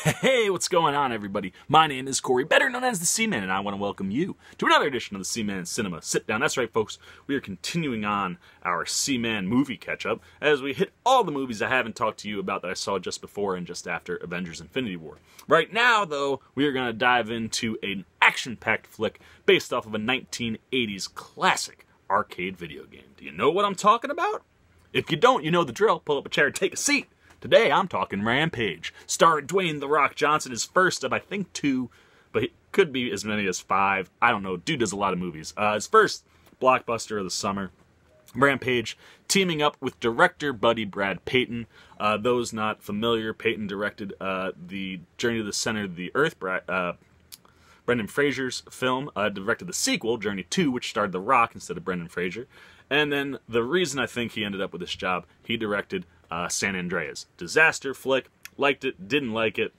Hey, what's going on, everybody? My name is Corey, better known as the Seaman, and I want to welcome you to another edition of the Seaman Cinema Sit-Down. That's right, folks. We are continuing on our Seaman movie catch-up as we hit all the movies I haven't talked to you about that I saw just before and just after Avengers Infinity War. Right now, though, we are going to dive into an action-packed flick based off of a 1980s classic arcade video game. Do you know what I'm talking about? If you don't, you know the drill. Pull up a chair and take a seat. Today, I'm talking Rampage, starring Dwayne "The Rock" Johnson, his first of, I think, 2, but it could be as many as 5. I don't know. Dude does a lot of movies. His first blockbuster of the summer. Rampage, teaming up with director buddy Brad Peyton. Those not familiar, Peyton directed the Journey to the Center of the Earth, Brendan Fraser's film, directed the sequel, Journey 2, which starred The Rock instead of Brendan Fraser. And then the reason I think he ended up with this job, he directed San Andreas. Disaster flick. Liked it, didn't like it.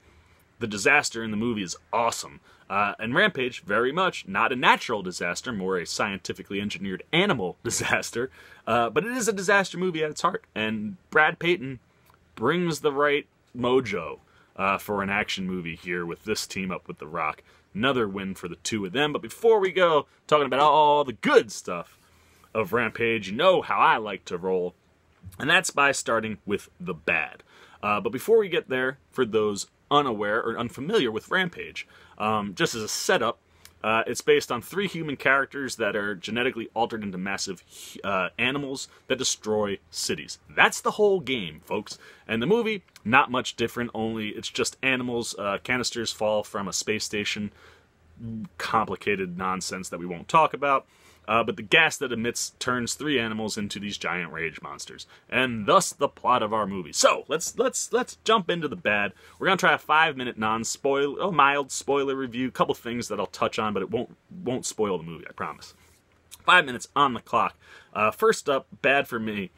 The disaster in the movie is awesome. And Rampage, very much not a natural disaster, more a scientifically engineered animal disaster. But it is a disaster movie at its heart. And Brad Peyton brings the right mojo for an action movie here with this team up with The Rock. Another win for the two of them. But before we go talking about all the good stuff of Rampage, you know how I like to roll. And that's by starting with the bad. But before we get there, for those unaware or unfamiliar with Rampage, just as a setup, it's based on 3 human characters that are genetically altered into massive animals that destroy cities. That's the whole game, folks. And the movie, not much different, only it's just animals. Canisters fall from a space station. Complicated nonsense that we won't talk about. But the gas that emits turns 3 animals into these giant rage monsters, and thus the plot of our movie. So let's jump into the bad. We're gonna try a 5-minute mild spoiler review. Couple things that I'll touch on, but it won't spoil the movie. I promise. 5 minutes on the clock. First up, bad for me.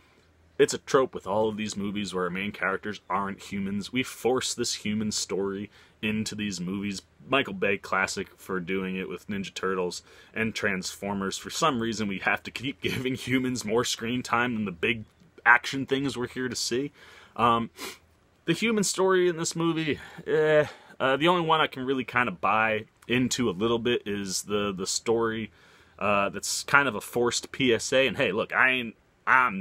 It's a trope with all of these movies where our main characters aren't humans. We force this human story into these movies. Michael Bay classic for doing it with Ninja Turtles and Transformers. For some reason, we have to keep giving humans more screen time than the big action things we're here to see. The human story in this movie, the only one I can really kind of buy into a little bit is the story that's kind of a forced PSA. And hey, look, I'm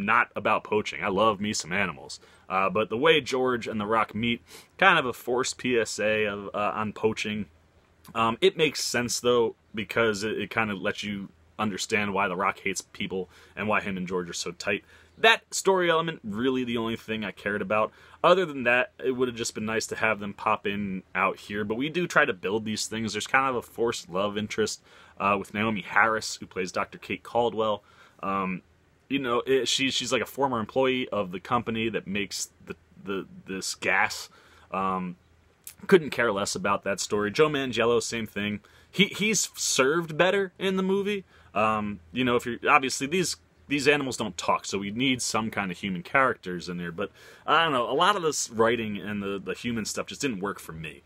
not about poaching. I love me some animals. But the way George and The Rock meet, kind of a forced PSA on poaching. It makes sense, though, because it kind of lets you understand why The Rock hates people and why him and George are so tight. That story element, really the only thing I cared about. Other than that, it would have just been nice to have them pop in out here. But we do try to build these things. There's kind of a forced love interest with Naomi Harris, who plays Dr. Kate Caldwell. You know, she's like a former employee of the company that makes this gas. Couldn't care less about that story. Joe Manganiello, same thing. He's served better in the movie. You know, if you're obviously these animals don't talk, so we need some kind of human characters in there. But I don't know, a lot of this writing and the human stuff just didn't work for me.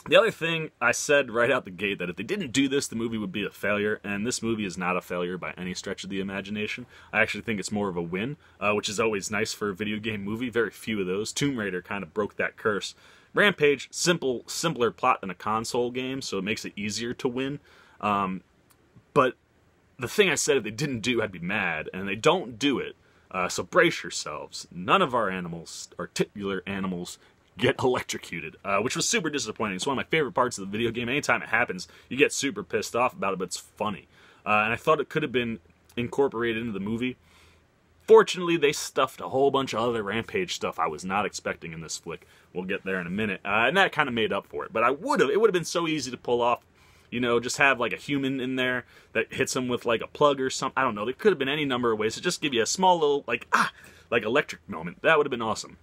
The other thing, I said right out the gate that if they didn't do this, the movie would be a failure, and this movie is not a failure by any stretch of the imagination. I actually think it's more of a win, which is always nice for a video game movie. Very few of those. Tomb Raider kind of broke that curse. Rampage, simpler plot than a console game, so it makes it easier to win. But the thing I said if they didn't do, I'd be mad, and they don't do it. So brace yourselves. None of our animals, our titular animals, get electrocuted, which was super disappointing. It's one of my favorite parts of the video game. Anytime it happens, you get super pissed off about it, but it's funny. And I thought it could have been incorporated into the movie. Fortunately, they stuffed a whole bunch of other Rampage stuff I was not expecting in this flick. We'll get there in a minute. And that kind of made up for it. But it would have been so easy to pull off. You know, just have like a human in there that hits him with like a plug or something. I don't know. There could have been any number of ways to just give you a small little, like electric moment. That would have been awesome.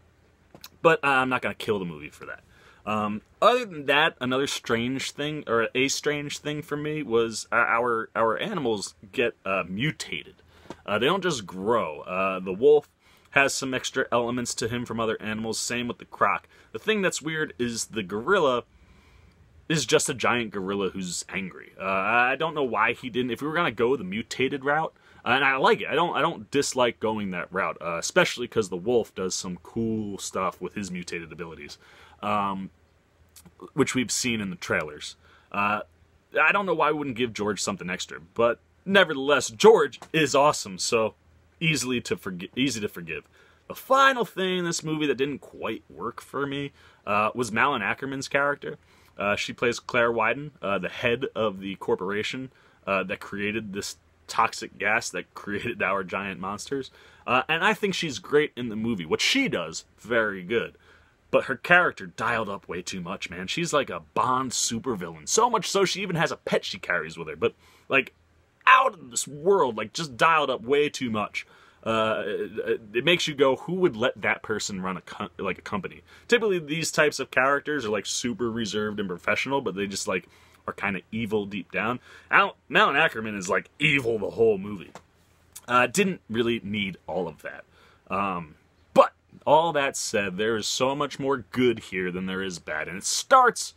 But I'm not going to kill the movie for that. Other than that, another strange thing, or a strange thing for me, was our animals get mutated. They don't just grow. The wolf has some extra elements to him from other animals, same with the croc. The thing that's weird is the gorilla is just a giant gorilla who's angry. I don't know why he didn't. If we were going to go the mutated route, And I like it. I don't dislike going that route, especially because the Wolf does some cool stuff with his mutated abilities, which we've seen in the trailers. I don't know why I wouldn't give George something extra, but nevertheless, George is awesome, so easy to forgive. The final thing in this movie that didn't quite work for me was Malin Ackerman's character. She plays Claire Wyden, the head of the corporation that created this toxic gas that created our giant monsters. And I think she's great in the movie. What she does, very good. But her character dialed up way too much, man. She's like a Bond supervillain. So much so she even has a pet she carries with her. But, like, out of this world, like, just dialed up way too much. It makes you go, who would let that person run a company? Typically, these types of characters are, like, super reserved and professional, but they just, like, are kind of evil deep down. Malin Ackerman is, like, evil the whole movie. Didn't really need all of that. But, all that said, there is so much more good here than there is bad. And it starts,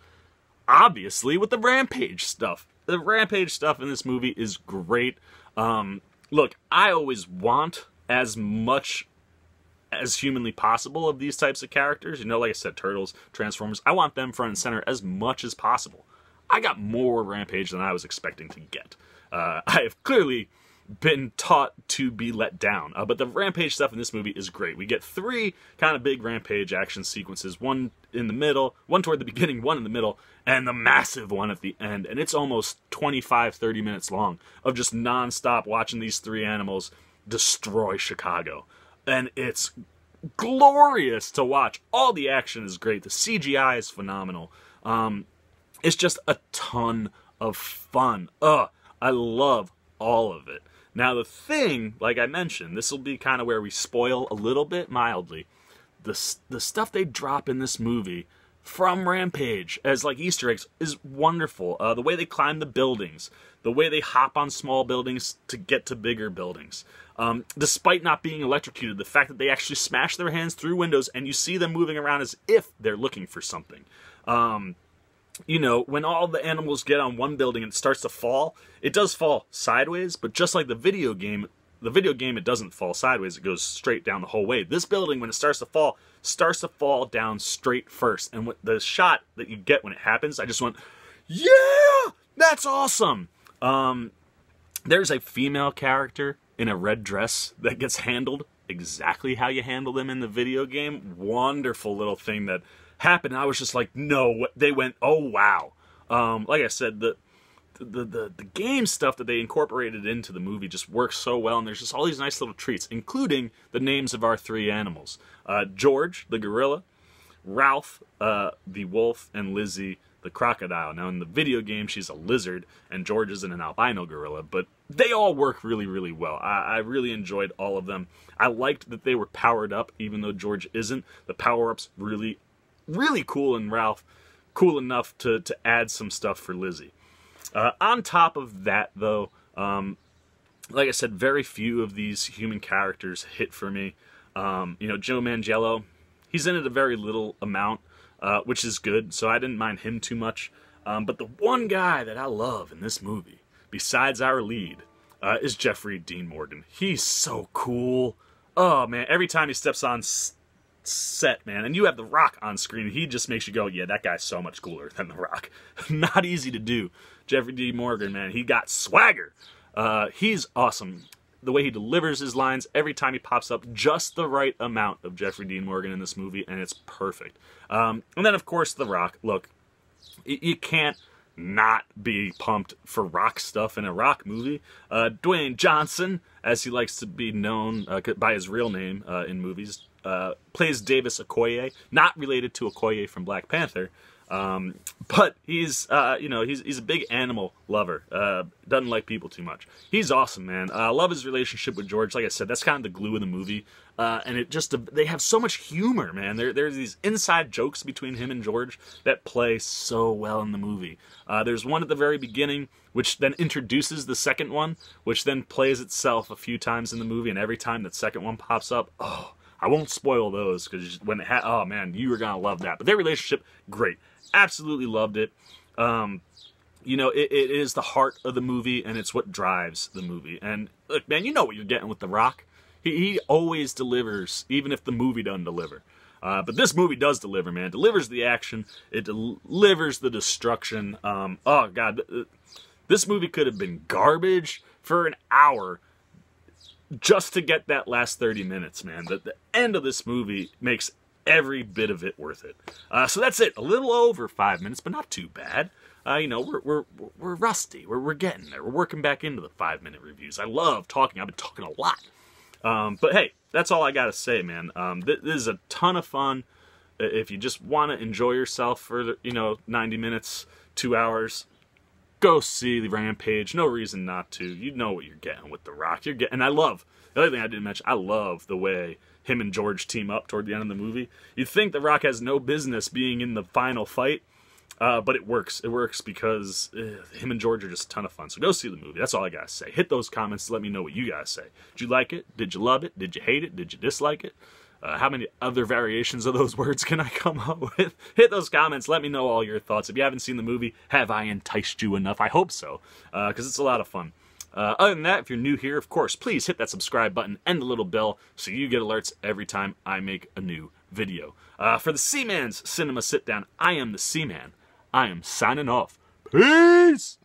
obviously, with the Rampage stuff. The Rampage stuff in this movie is great. Look, I always want as much as humanly possible of these types of characters. You know, like I said, Turtles, Transformers. I want them front and center as much as possible. I got more Rampage than I was expecting to get. I have clearly been taught to be let down. But the Rampage stuff in this movie is great. We get 3 kind of big Rampage action sequences. One in the middle, one toward the beginning, one in the middle, and the massive one at the end. And it's almost 25-30 minutes long of just non-stop watching these 3 animals destroy Chicago. And it's glorious to watch. All the action is great. The CGI is phenomenal. It's just a ton of fun. I love all of it. Now the thing, like I mentioned, this will be kind of where we spoil a little bit mildly. The stuff they drop in this movie from Rampage as like Easter eggs is wonderful. The way they climb the buildings, the way they hop on small buildings to get to bigger buildings. Despite not being electrocuted, the fact that they actually smash their hands through windows and you see them moving around as if they're looking for something. You know, when all the animals get on one building and it starts to fall, it does fall sideways, but just like the video game, it doesn't fall sideways, it goes straight down the whole way. This building, when it starts to fall down straight first. And the shot that you get when it happens, I just went, yeah, that's awesome. There's a female character in a red dress that gets handled exactly how you handle them in the video game. Wonderful little thing that happened. I was just like, no, they went, oh wow. Like I said, the game stuff that they incorporated into the movie just works so well, and there's just all these nice little treats, including the names of our 3 animals. George, the gorilla, Ralph, the wolf, and Lizzie, the crocodile. Now in the video game, she's a lizard, and George isn't an albino gorilla, but they all work really, really well. I really enjoyed all of them. I liked that they were powered up, even though George isn't. The power-ups really cool, and Ralph cool enough to add some stuff for Lizzie. On top of that, though, like I said, very few of these human characters hit for me. You know, Joe Manganiello, he's in it a very little amount, which is good, so I didn't mind him too much. But the one guy that I love in this movie, besides our lead, is Jeffrey Dean Morgan. He's so cool. Oh, man, every time he steps on set, man, and you have The Rock on screen, he just makes you go, yeah, that guy's so much cooler than The Rock. Not easy to do. Jeffrey Dean Morgan, man, he got swagger. He's awesome. The way he delivers his lines every time he pops up, just the right amount of Jeffrey Dean Morgan in this movie, and it's perfect. And then, of course, The Rock. Look, you can't not be pumped for Rock stuff in a Rock movie. Dwayne Johnson, as he likes to be known by his real name in movies, plays Davis Okoye, not related to Okoye from Black Panther, but he's, you know, he's a big animal lover, doesn't like people too much. He's awesome, man. I love his relationship with George. Like I said, that's kind of the glue of the movie, and it just, they have so much humor, man. There's these inside jokes between him and George that play so well in the movie. There's one at the very beginning, which then introduces the second one, which then plays itself a few times in the movie, and every time that second one pops up, oh, I won't spoil those, because when it oh man, you are gonna love that. But their relationship, great. Absolutely loved it. you know, it is the heart of the movie, and it's what drives the movie. And look, man, you know what you're getting with The Rock. He always delivers, even if the movie doesn't deliver. But this movie does deliver, man. It delivers the action. It delivers the destruction. Oh, God. This movie could have been garbage for an hour just to get that last 30 minutes, man. The end of this movie makes every bit of it worth it. So that's it. A little over 5 minutes, but not too bad. You know, we're rusty. We're getting there. We're working back into the 5-minute reviews. I love talking. I've been talking a lot. But hey, that's all I gotta say, man. This is a ton of fun. If you just want to enjoy yourself for, you know, 90 minutes, 2 hours, go see the Rampage. No reason not to. You know what you're getting with The Rock. And I love, the other thing I didn't mention, I love the way him and George team up toward the end of the movie. You'd think The Rock has no business being in the final fight, but it works. It works because him and George are just a ton of fun. So go see the movie. That's all I gotta say. Hit those comments to let me know what you guys say. Did you like it? Did you love it? Did you hate it? Did you dislike it? How many other variations of those words can I come up with? Hit those comments. Let me know all your thoughts. If you haven't seen the movie, have I enticed you enough? I hope so, because it's a lot of fun. Other than that, if you're new here, of course, please hit that subscribe button and the little bell so you get alerts every time I make a new video. For the Seaman's Cinema Sit Down, I am the Seaman. I am signing off. Peace!